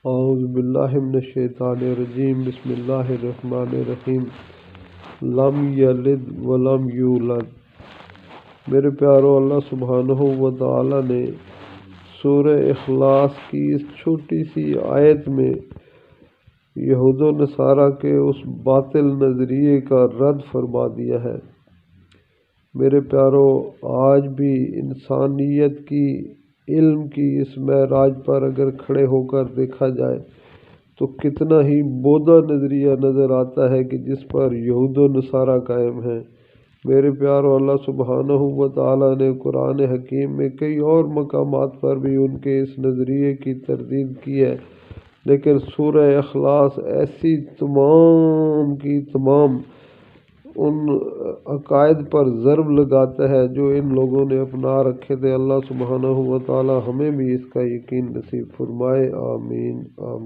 اعوذ باللہ من الشیطان الرجیم بسم اللہ الرحمن الرحیم لم یلد ولم یولد۔ میرے پیارو، اللہ سبحانہ و تعالی نے سورہ اخلاص کی اس چھوٹی سی آیت میں یہود و نصارہ کے اس باطل نظریے کا رد فرما دیا ہے۔ میرے پیارو، آج بھی انسانیت کی علم کی اس معراج پر اگر کھڑے ہو کر دیکھا جائے تو کتنا ہی بودا نظریہ نظر آتا ہے کہ جس پر یہود و نصارہ قائم ہیں۔ میرے پیارو، اللہ سبحانہ و تعالی نے قرآن حکیم میں کئی اور مقامات پر بھی ان کے اس نظریے کی تردید کی ہے، لیکن سورہ اخلاص ایسی تمام کی تمام ان عقائد پر ضرب لگاتا ہے جو ان لوگوں نے اپنا رکھے تھے۔ اللہ سبحانہ و تعالی ہمیں بھی اس کا یقین نصیب فرمائے۔ آمین آمین۔